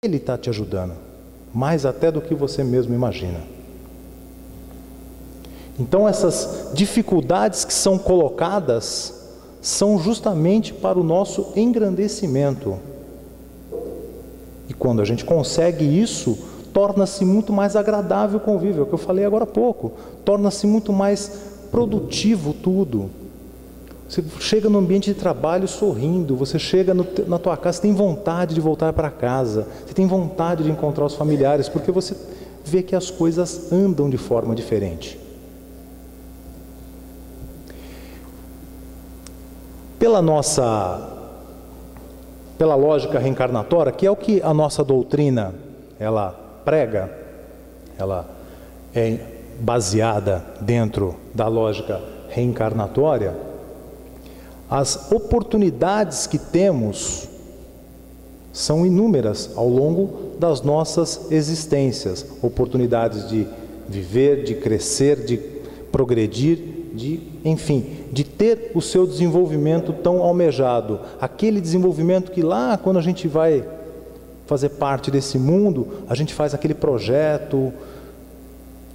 Ele está te ajudando, mais até do que você mesmo imagina. Então essas dificuldades que são colocadas são justamente para o nosso engrandecimento. E quando a gente consegue isso, torna-se muito mais agradável o convívio, é o que eu falei agora há pouco, torna-se muito mais produtivo tudo. Você chega no ambiente de trabalho sorrindo, você chega na tua casa, você tem vontade de voltar para casa, você tem vontade de encontrar os familiares, porque você vê que as coisas andam de forma diferente. Pela lógica reencarnatória, que é o que a nossa doutrina ela prega, ela é baseada dentro da lógica reencarnatória, as oportunidades que temos são inúmeras ao longo das nossas existências, oportunidades de viver, de crescer, de progredir, de ter o seu desenvolvimento tão almejado, aquele desenvolvimento que lá quando a gente vai fazer parte desse mundo, a gente faz aquele projeto,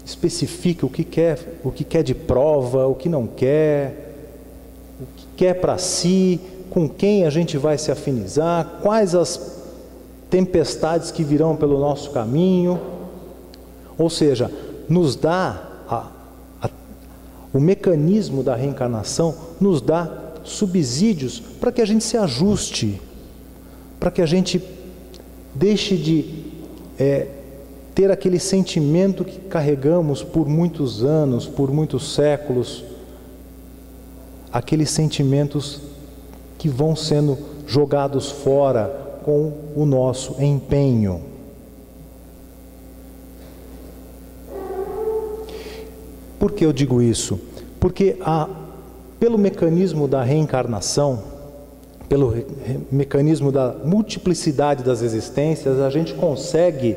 especifica o que quer de prova, o que não quer, o que quer para si, com quem a gente vai se afinizar, quais as tempestades que virão pelo nosso caminho. Ou seja, nos dá o mecanismo da reencarnação nos dá subsídios para que a gente se ajuste, para que a gente deixe de ter aquele sentimento que carregamos por muitos anos, por muitos séculos, aqueles sentimentos que vão sendo jogados fora com o nosso empenho. Por que eu digo isso? Porque pelo mecanismo da reencarnação, pelo mecanismo da multiplicidade das existências, a gente consegue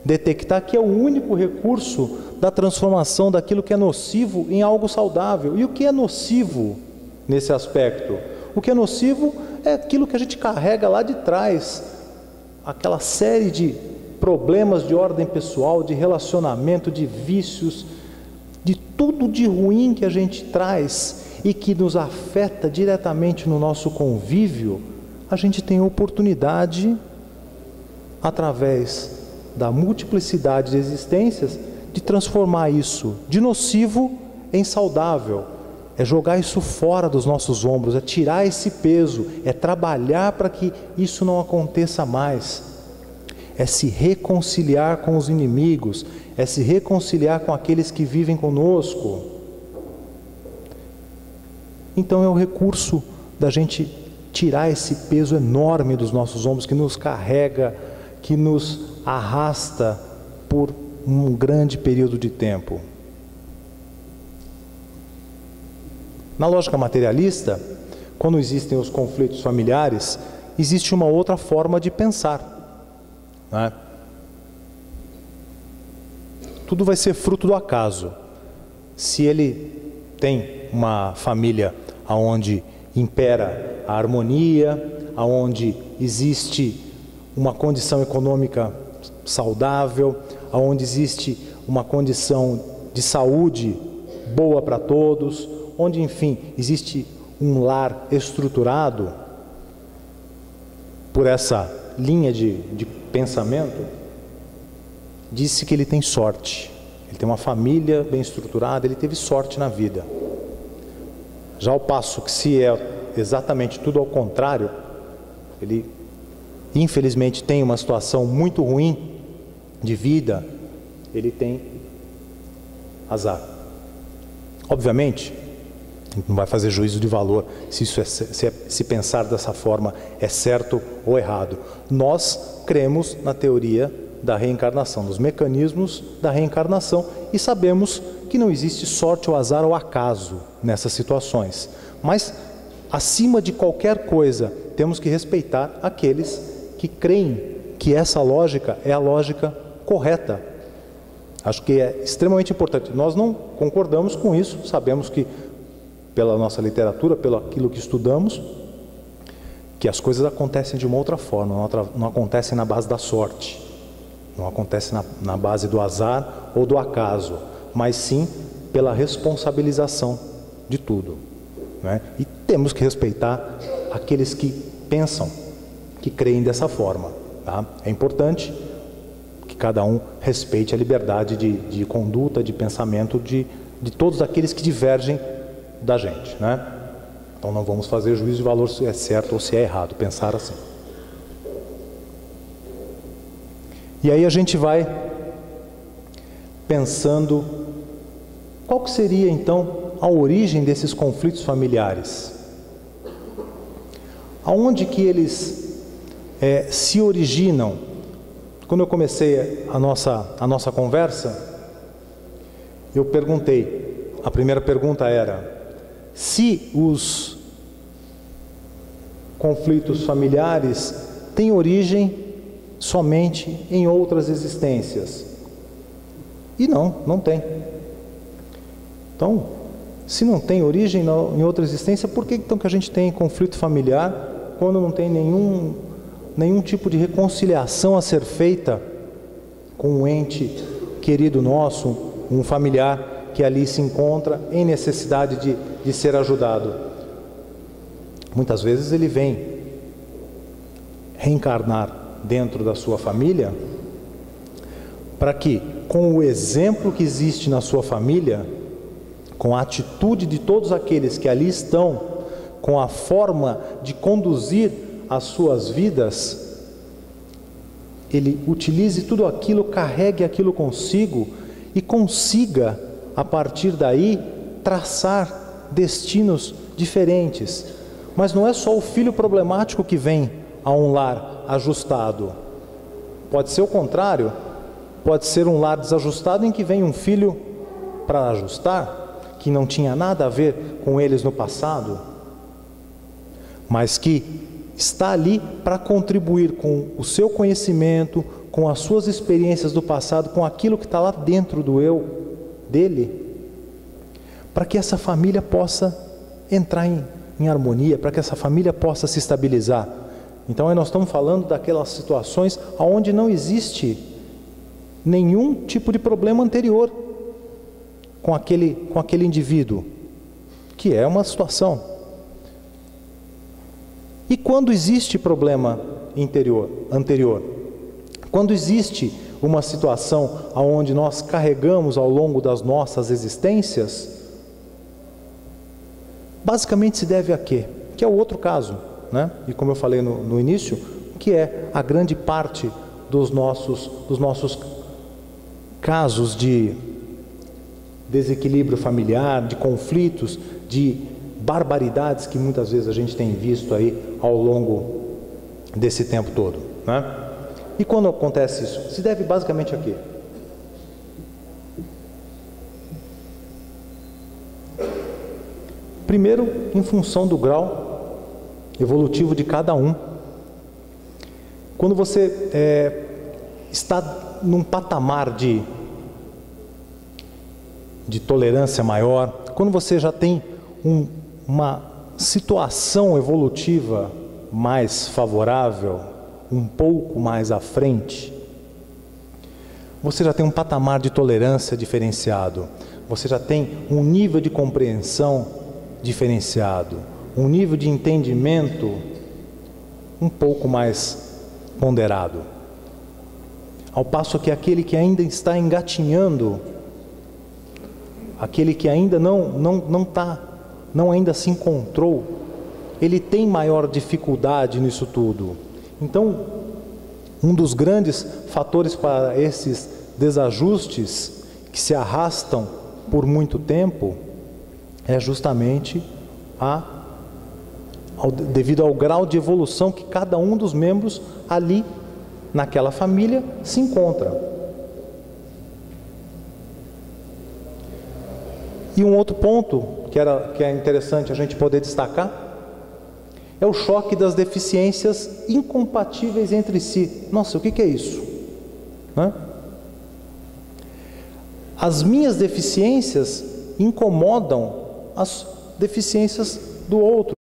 detectar que é o único recurso da transformação daquilo que é nocivo em algo saudável. E o que é nocivo nesse aspecto? O que é nocivo é aquilo que a gente carrega lá de trás, aquela série de problemas de ordem pessoal, de relacionamento, de vícios, de tudo de ruim que a gente traz e que nos afeta diretamente no nosso convívio. A gente tem a oportunidade, através da multiplicidade de existências, de transformar isso de nocivo em saudável. É jogar isso fora dos nossos ombros, é tirar esse peso, é trabalhar para que isso não aconteça mais, é se reconciliar com os inimigos, é se reconciliar com aqueles que vivem conosco. Então é o recurso da gente tirar esse peso enorme dos nossos ombros, que nos carrega, que nos arrasta por um grande período de tempo. Na lógica materialista, quando existem os conflitos familiares, existe uma outra forma de pensar, né? Tudo vai ser fruto do acaso. Se ele tem uma família onde impera a harmonia, onde existe uma condição econômica saudável, onde existe uma condição de saúde boa para todos, onde, enfim, existe um lar estruturado por essa linha de pensamento, disse que ele tem sorte, ele tem uma família bem estruturada, ele teve sorte na vida. Já ao passo que, se é exatamente tudo ao contrário, ele infelizmente tem uma situação muito ruim de vida, ele tem azar. Obviamente, não vai fazer juízo de valor se isso se pensar dessa forma é certo ou errado. Nós cremos na teoria da reencarnação, nos mecanismos da reencarnação, e sabemos que não existe sorte ou azar ou acaso nessas situações. Mas, acima de qualquer coisa, temos que respeitar aqueles que creem que essa lógica é a lógica correta. Acho que é extremamente importante. Nós não concordamos com isso, sabemos que, pela nossa literatura, pelo aquilo que estudamos, que as coisas acontecem de uma outra forma, não acontecem na base da sorte, não acontecem na base do azar ou do acaso, mas sim pela responsabilização de tudo, né? E temos que respeitar aqueles que pensam, que creem dessa forma, tá? É importante que cada um respeite a liberdade de conduta, de pensamento de todos aqueles que divergem da gente, né? Então não vamos fazer juízo de valor se é certo ou se é errado, pensar assim. E aí a gente vai pensando qual que seria então a origem desses conflitos familiares. Aonde que eles se originam? Quando eu comecei a nossa conversa, eu perguntei, a primeira pergunta era: se os conflitos familiares têm origem somente em outras existências? E não tem. Então, se não tem origem em outra existência, por que então que a gente tem conflito familiar quando não tem nenhum tipo de reconciliação a ser feita com um ente querido nosso, um familiar que ali se encontra em necessidade de ser ajudado? Muitas vezes ele vem reencarnar dentro da sua família para que, com o exemplo que existe na sua família, com a atitude de todos aqueles que ali estão, com a forma de conduzir as suas vidas, ele utilize tudo aquilo, carregue aquilo consigo e consiga, a partir daí, traçar destinos diferentes. Mas não é só o filho problemático que vem a um lar ajustado. Pode ser o contrário, pode ser um lar desajustado em que vem um filho para ajustar, que não tinha nada a ver com eles no passado, mas que está ali para contribuir com o seu conhecimento, com as suas experiências do passado, com aquilo que está lá dentro do eu dele, para que essa família possa entrar em harmonia, para que essa família possa se estabilizar. Então aí nós estamos falando daquelas situações onde não existe nenhum tipo de problema anterior com aquele indivíduo, que é uma situação. E quando existe problema anterior, quando existe uma situação onde nós carregamos ao longo das nossas existências, basicamente se deve a quê? Que é o outro caso, né? E como eu falei no início, que é a grande parte dos nossos casos de desequilíbrio familiar, de conflitos, de barbaridades que muitas vezes a gente tem visto aí ao longo desse tempo todo, né? E quando acontece isso, se deve basicamente a quê? Primeiro, em função do grau evolutivo de cada um. Quando você está num patamar de tolerância maior, quando você já tem uma situação evolutiva mais favorável, um pouco mais à frente, você já tem um patamar de tolerância diferenciado, você já tem um nível de compreensão diferenciado, um nível de entendimento um pouco mais ponderado. Ao passo que aquele que ainda está engatinhando, aquele que ainda não ainda se encontrou, ele tem maior dificuldade nisso tudo. Então, um dos grandes fatores para esses desajustes que se arrastam por muito tempo é justamente devido ao grau de evolução que cada um dos membros ali naquela família se encontra. E um outro ponto que é interessante a gente poder destacar é o choque das deficiências incompatíveis entre si. Nossa, o que é isso? Né? As minhas deficiências incomodam as deficiências do outro.